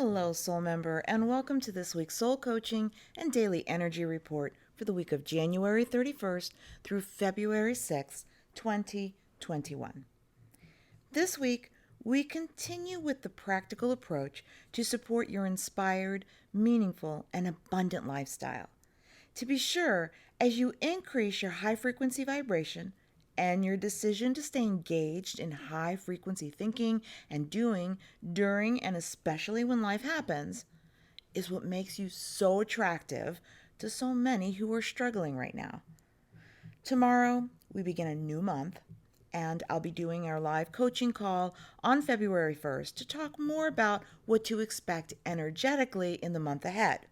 Hello, Soul Member, and welcome to this week's Soul Coaching and Daily Energy Report for the week of January 31st through February 6th, 2021. This week, we continue with the practical approach to support your inspired, meaningful, and abundant lifestyle. To be sure, as you increase your high frequency vibration and your decision to stay engaged in high frequency thinking and doing during and especially when life happens, is what makes you so attractive to so many who are struggling right now. Tomorrow, we begin a new month, and I'll be doing our live coaching call on February 1st to talk more about what to expect energetically in the month ahead.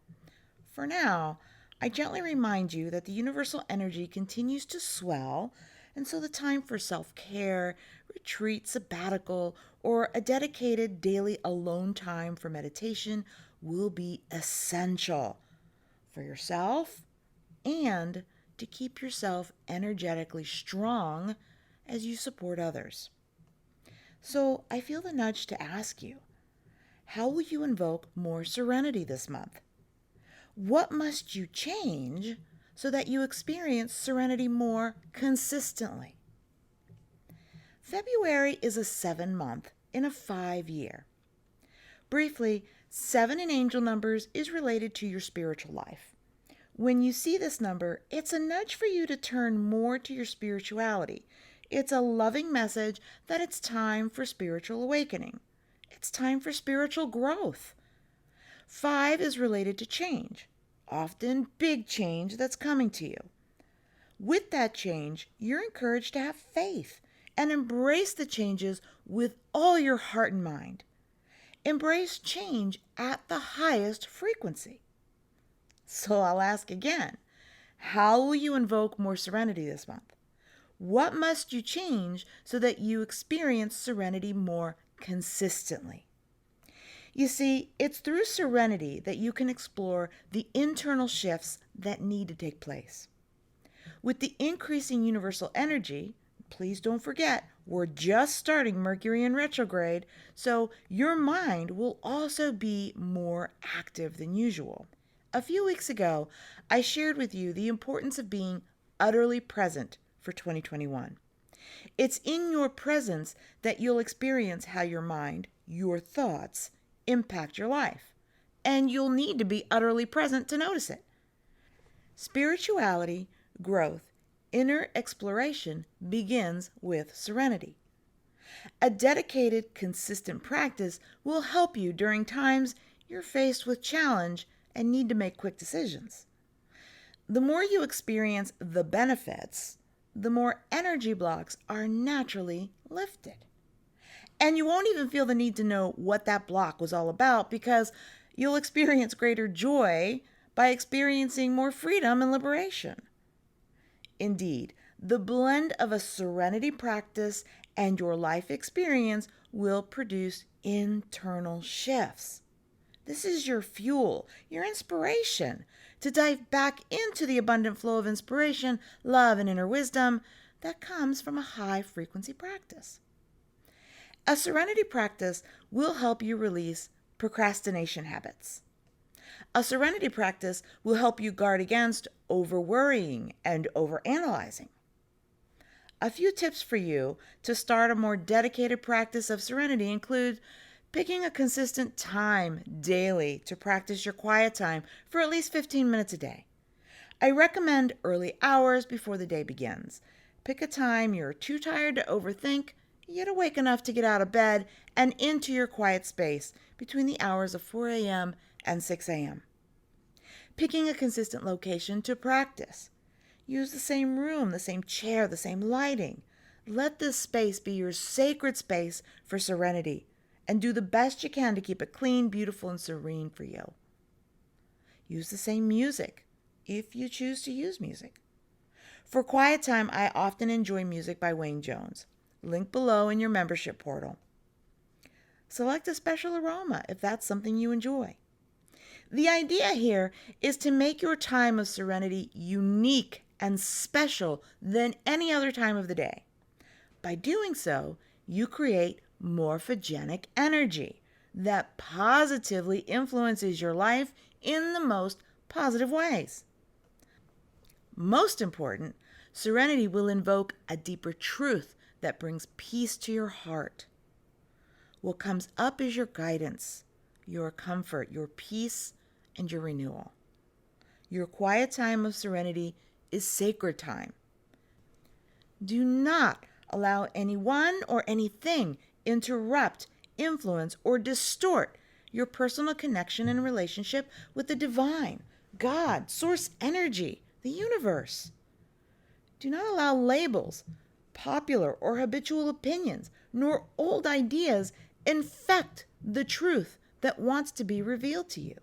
For now, I gently remind you that the universal energy continues to swell, and so the time for self-care, retreat, sabbatical, or a dedicated daily alone time for meditation will be essential for yourself and to keep yourself energetically strong as you support others. So I feel the nudge to ask you, how will you invoke more serenity this month? What must you change so that you experience serenity more consistently? February is a 7-month in a 5-year. Briefly, 7 in angel numbers is related to your spiritual life. When you see this number, it's a nudge for you to turn more to your spirituality. It's a loving message that it's time for spiritual awakening. It's time for spiritual growth. 5 is related to change, often big change that's coming to you. With that change, you're encouraged to have faith and embrace the changes with all your heart and mind. Embrace change at the highest frequency. So I'll ask again, how will you invoke more serenity this month? What must you change so that you experience serenity more consistently? You see, it's through serenity that you can explore the internal shifts that need to take place. With the increasing universal energy, please don't forget, we're just starting Mercury in retrograde, so your mind will also be more active than usual. A few weeks ago, I shared with you the importance of being utterly present for 2021. It's in your presence that you'll experience how your mind, your thoughts, impact your life, and you'll need to be utterly present to notice it. Spirituality, growth, inner exploration begins with serenity. A dedicated, consistent practice will help you during times you're faced with challenge and need to make quick decisions. The more you experience the benefits, the more energy blocks are naturally lifted. And you won't even feel the need to know what that block was all about because you'll experience greater joy by experiencing more freedom and liberation. Indeed, the blend of a serenity practice and your life experience will produce internal shifts. This is your fuel, your inspiration to dive back into the abundant flow of inspiration, love, and inner wisdom that comes from a high frequency practice. A serenity practice will help you release procrastination habits. A serenity practice will help you guard against over-worrying and over-analyzing. A few tips for you to start a more dedicated practice of serenity include picking a consistent time daily to practice your quiet time for at least 15 minutes a day. I recommend early hours before the day begins. Pick a time you're too tired to overthink, yet awake enough to get out of bed and into your quiet space between the hours of 4 a.m. and 6 a.m. Picking a consistent location to practice. Use the same room, the same chair, the same lighting. Let this space be your sacred space for serenity, and do the best you can to keep it clean, beautiful, and serene for you. Use the same music, if you choose to use music. For quiet time, I often enjoy music by Wayne Jones. Link below in your membership portal. Select a special aroma if that's something you enjoy. The idea here is to make your time of serenity unique and special than any other time of the day. By doing so, you create morphogenic energy, that positively influences your life in the most positive ways. Most important, serenity will invoke a deeper truth that brings peace to your heart. What comes up is your guidance, your comfort, your peace, and your renewal. Your quiet time of serenity is sacred time. Do not allow anyone or anything interrupt, influence, or distort your personal connection and relationship with the divine, God, source energy, the universe. Do not allow labels, popular or habitual opinions, nor old ideas infect the truth that wants to be revealed to you.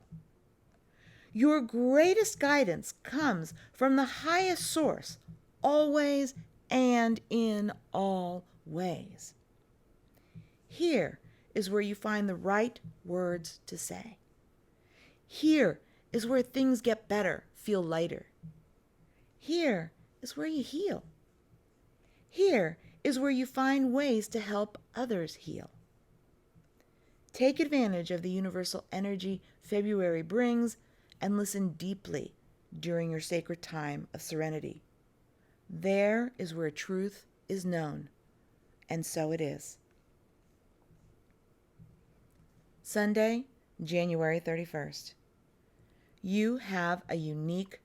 Your greatest guidance comes from the highest source, always and in all ways. Here is where you find the right words to say. Here is where things get better, feel lighter. Here is where you heal. Here is where you find ways to help others heal. Take advantage of the universal energy February brings and listen deeply during your sacred time of serenity. There is where truth is known, and so it is. Sunday, January 31st. You have a unique